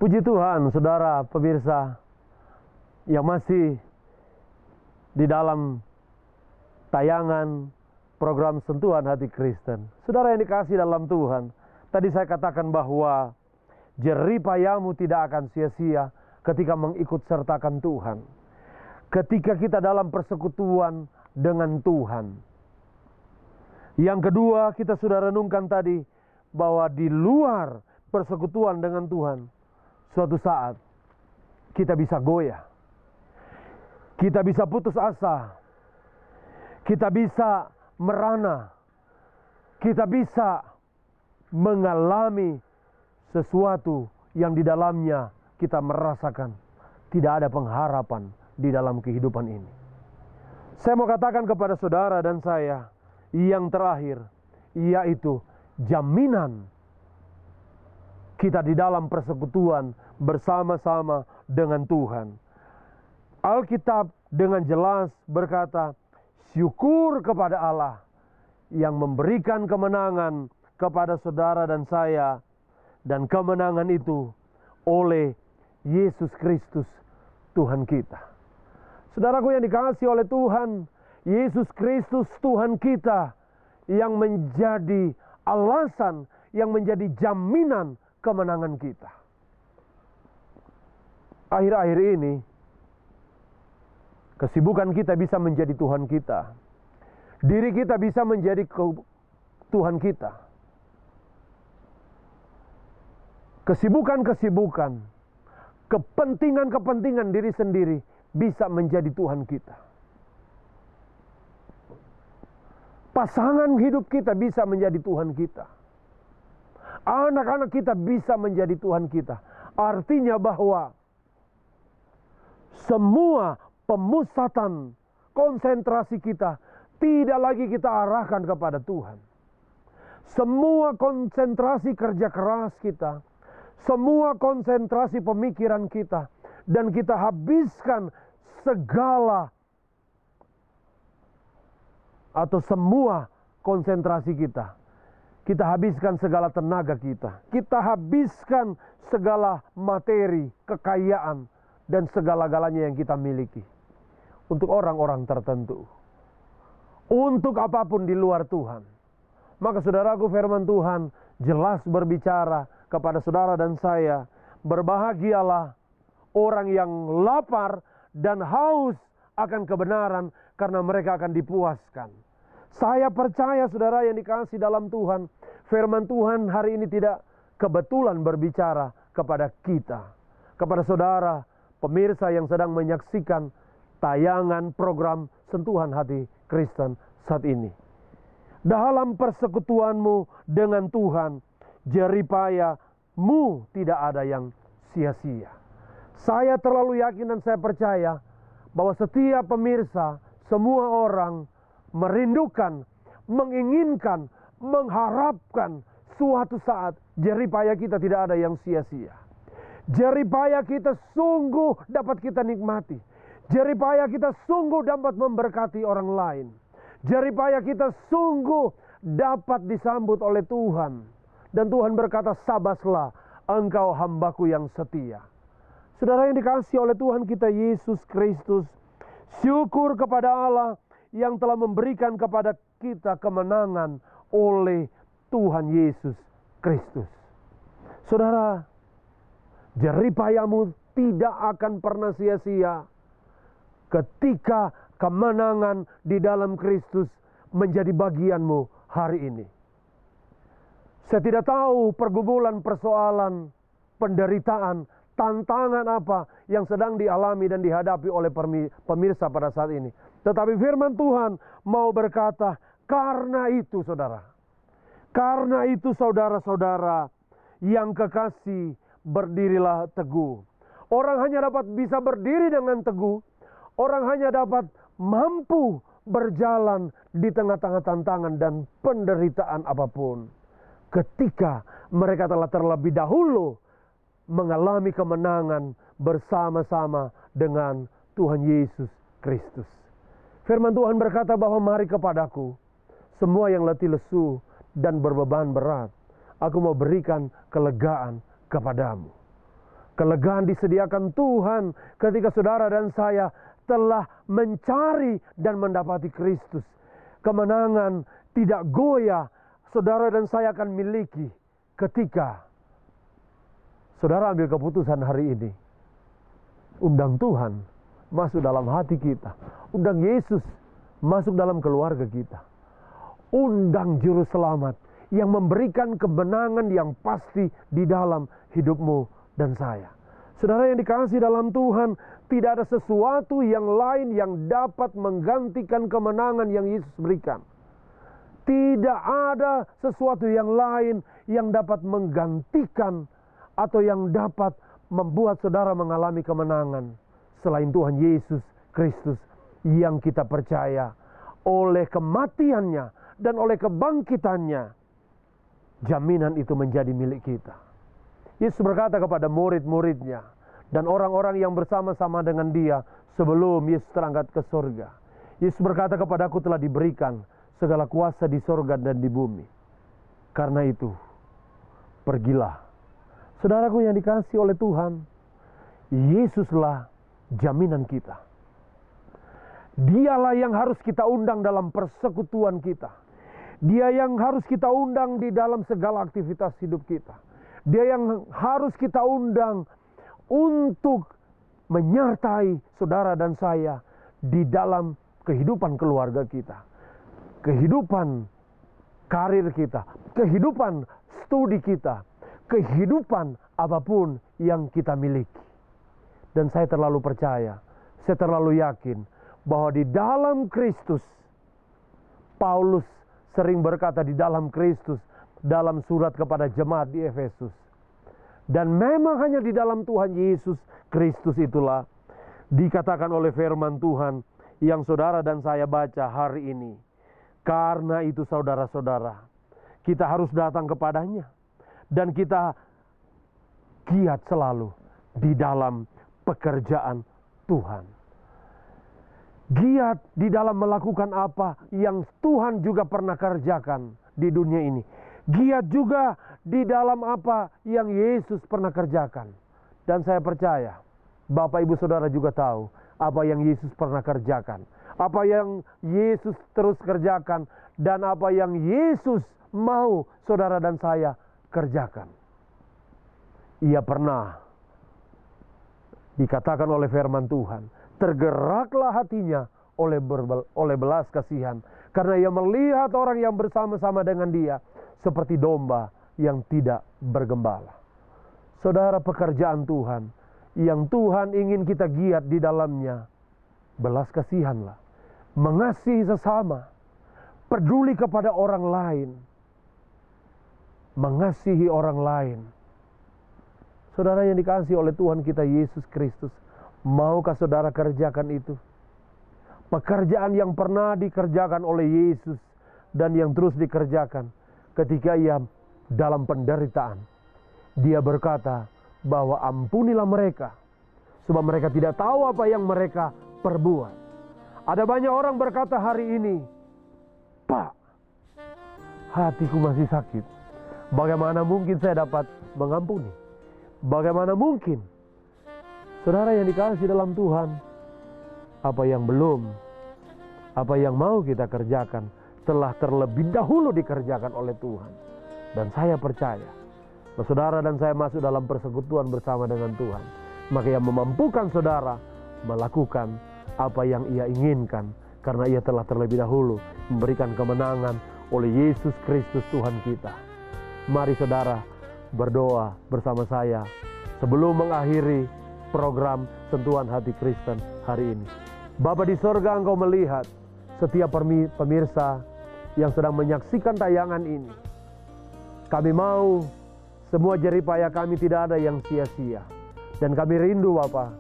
Puji Tuhan, saudara pemirsa yang masih di dalam tayangan program Sentuhan Hati Kristen. Saudara yang dikasihi dalam Tuhan, tadi saya katakan bahwa jerih payahmu tidak akan sia-sia ketika mengikut sertakan Tuhan. Ketika kita dalam persekutuan dengan Tuhan. Yang kedua, kita sudah renungkan tadi bahwa di luar persekutuan dengan Tuhan, suatu saat kita bisa goyah. Kita bisa putus asa. Kita bisa merana. Kita bisa mengalami sesuatu yang di dalamnya kita merasakan tidak ada pengharapan di dalam kehidupan ini. Saya mau katakan kepada saudara dan saya yang terakhir, yaitu jaminan kita di dalam persekutuan bersama-sama dengan Tuhan. Alkitab dengan jelas berkata, syukur kepada Allah yang memberikan kemenangan kepada saudara dan saya, dan kemenangan itu oleh Yesus Kristus Tuhan kita. Saudaraku yang dikasihi oleh Tuhan, Yesus Kristus Tuhan kita yang menjadi alasan, yang menjadi jaminan kemenangan kita. Akhir-akhir ini kesibukan kita bisa menjadi Tuhan kita. Diri kita bisa menjadi Tuhan kita. Kesibukan-kesibukan, kepentingan-kepentingan diri sendiri bisa menjadi Tuhan kita. Pasangan hidup kita bisa menjadi Tuhan kita. Anak-anak kita bisa menjadi Tuhan kita. Artinya bahwa semua pemusatan konsentrasi kita tidak lagi kita arahkan kepada Tuhan. Semua konsentrasi kerja keras kita, semua konsentrasi pemikiran kita, dan kita habiskan segala atau semua konsentrasi kita. Kita habiskan segala tenaga kita. Kita habiskan segala materi, kekayaan, dan segala-galanya yang kita miliki untuk orang-orang tertentu. Untuk apapun di luar Tuhan. Maka saudaraku, firman Tuhan jelas berbicara kepada saudara dan saya. Berbahagialah orang yang lapar dan haus akan kebenaran, karena mereka akan dipuaskan. Saya percaya saudara yang dikasihi dalam Tuhan, firman Tuhan hari ini tidak kebetulan berbicara kepada kita, kepada saudara pemirsa yang sedang menyaksikan tayangan program Sentuhan Hati Kristen saat ini. Dalam persekutuanmu dengan Tuhan, jerih payahmu tidak ada yang sia-sia. Saya terlalu yakin dan saya percaya bahwa setiap pemirsa, semua orang merindukan, menginginkan, mengharapkan suatu saat jerih payah kita tidak ada yang sia-sia. Jerih payah kita sungguh dapat kita nikmati. Jerih payah kita sungguh dapat memberkati orang lain. Jerih payah kita sungguh dapat disambut oleh Tuhan. Dan Tuhan berkata, sabaslah engkau hambaku yang setia. Saudara yang dikasihi oleh Tuhan kita Yesus Kristus, syukur kepada Allah yang telah memberikan kepada kita kemenangan oleh Tuhan Yesus Kristus. Saudara, jerih payahmu tidak akan pernah sia-sia ketika kemenangan di dalam Kristus menjadi bagianmu hari ini. Saya tidak tahu pergumulan, persoalan, penderitaan, tantangan apa yang sedang dialami dan dihadapi oleh pemirsa pada saat ini. Tetapi firman Tuhan mau berkata, karena itu saudara, karena itu saudara-saudara yang kekasih, berdirilah teguh. Orang hanya dapat bisa berdiri dengan teguh, orang hanya dapat mampu berjalan di tengah-tengah tantangan dan penderitaan apapun, ketika mereka telah terlebih dahulu mengalami kemenangan bersama-sama dengan Tuhan Yesus Kristus. Firman Tuhan berkata bahwa mari kepadaku semua yang letih lesu dan berbeban berat, aku mau berikan kelegaan kepadamu. Kelegaan disediakan Tuhan ketika saudara dan saya telah mencari dan mendapati Kristus. Kemenangan tidak goyah saudara dan saya akan miliki ketika saudara ambil keputusan hari ini. Undang Tuhan masuk dalam hati kita. Undang Yesus masuk dalam keluarga kita. Undang Juru Selamat yang memberikan kemenangan yang pasti di dalam hidupmu dan saya. Saudara yang dikasihi dalam Tuhan, tidak ada sesuatu yang lain yang dapat menggantikan kemenangan yang Yesus berikan. Tidak ada sesuatu yang lain yang dapat menggantikan atau yang dapat membuat saudara mengalami kemenangan selain Tuhan Yesus Kristus yang kita percaya. Oleh kematiannya dan oleh kebangkitannya, jaminan itu menjadi milik kita. Yesus berkata kepada murid-muridnya dan orang-orang yang bersama-sama dengan dia sebelum Yesus terangkat ke surga. Yesus berkata, kepadaku telah diberikan segala kuasa di surga dan di bumi. Karena itu, pergilah. Saudaraku yang dikasihi oleh Tuhan, Yesuslah jaminan kita. Dialah yang harus kita undang dalam persekutuan kita. Dia yang harus kita undang di dalam segala aktivitas hidup kita. Dia yang harus kita undang untuk menyertai saudara dan saya di dalam kehidupan keluarga kita, kehidupan karir kita, kehidupan studi kita, kehidupan apapun yang kita miliki. Dan saya terlalu percaya, saya terlalu yakin bahwa di dalam Kristus, Paulus sering berkata di dalam Kristus, dalam surat kepada jemaat di Efesus. Dan memang hanya di dalam Tuhan Yesus Kristus itulah dikatakan oleh firman Tuhan yang saudara dan saya baca hari ini. Karena itu saudara-saudara, kita harus datang kepadanya. Dan kita giat selalu di dalam pekerjaan Tuhan. Giat di dalam melakukan apa yang Tuhan juga pernah kerjakan di dunia ini. Giat juga di dalam apa yang Yesus pernah kerjakan. Dan saya percaya, Bapak Ibu Saudara juga tahu apa yang Yesus pernah kerjakan. Apa yang Yesus terus kerjakan. Dan apa yang Yesus mau saudara dan saya kerjakan. Ia pernah dikatakan oleh firman Tuhan, tergeraklah hatinya oleh belas kasihan. Karena ia melihat orang yang bersama-sama dengan dia seperti domba yang tidak bergembala. Saudara, pekerjaan Tuhan yang Tuhan ingin kita giat di dalamnya, belas kasihanlah, mengasihi sesama, peduli kepada orang lain, mengasihi orang lain. Saudara yang dikasihi oleh Tuhan kita Yesus Kristus, maukah saudara kerjakan itu? Pekerjaan yang pernah dikerjakan oleh Yesus dan yang terus dikerjakan ketika ia dalam penderitaan. Dia berkata bahwa ampunilah mereka, sebab mereka tidak tahu apa yang mereka perbuat. Ada banyak orang berkata hari ini, Pak, hatiku masih sakit. Bagaimana mungkin saya dapat mengampuni? Bagaimana mungkin? Saudara yang dikasihi dalam Tuhan, apa yang belum, apa yang mau kita kerjakan telah terlebih dahulu dikerjakan oleh Tuhan. Dan saya percaya, saudara dan saya masuk dalam persekutuan bersama dengan Tuhan, maka ia memampukan saudara melakukan apa yang ia inginkan, karena ia telah terlebih dahulu memberikan kemenangan oleh Yesus Kristus Tuhan kita. Mari saudara berdoa bersama saya sebelum mengakhiri program Sentuhan Hati Kristen hari ini. Bapa di sorga, Engkau melihat setiap pemirsa yang sedang menyaksikan tayangan ini. Kami mau semua jeripaya kami tidak ada yang sia-sia. Dan kami rindu Bapa,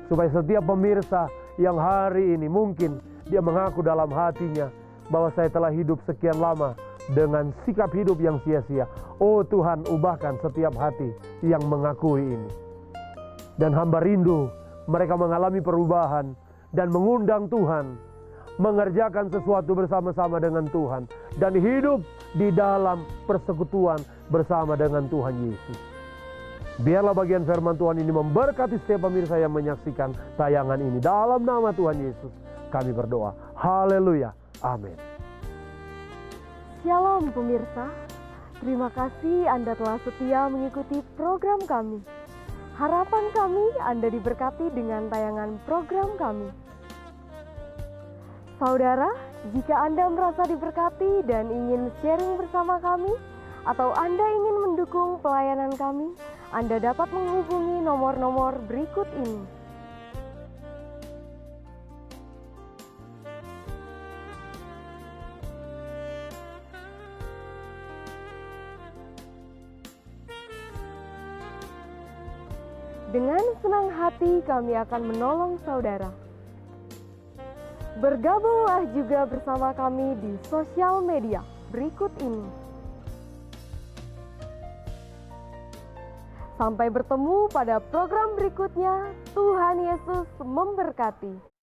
supaya setiap pemirsa yang hari ini mungkin dia mengaku dalam hatinya bahwa saya telah hidup sekian lama dengan sikap hidup yang sia-sia. Oh Tuhan, ubahkan setiap hati yang mengakui ini. Dan hamba rindu mereka mengalami perubahan dan mengundang Tuhan, mengerjakan sesuatu bersama-sama dengan Tuhan, dan hidup di dalam persekutuan bersama dengan Tuhan Yesus. Biarlah bagian firman Tuhan ini memberkati setiap pemirsa yang menyaksikan tayangan ini. Dalam nama Tuhan Yesus kami berdoa. Haleluya. Amin. Shalom pemirsa. Terima kasih Anda telah setia mengikuti program kami. Harapan kami Anda diberkati dengan tayangan program kami. Saudara, jika Anda merasa diberkati dan ingin sharing bersama kami, atau Anda ingin mendukung pelayanan kami, Anda dapat menghubungi nomor-nomor berikut ini. Dengan senang hati kami akan menolong saudara. Bergabunglah juga bersama kami di sosial media berikut ini. Sampai bertemu pada program berikutnya. Tuhan Yesus memberkati.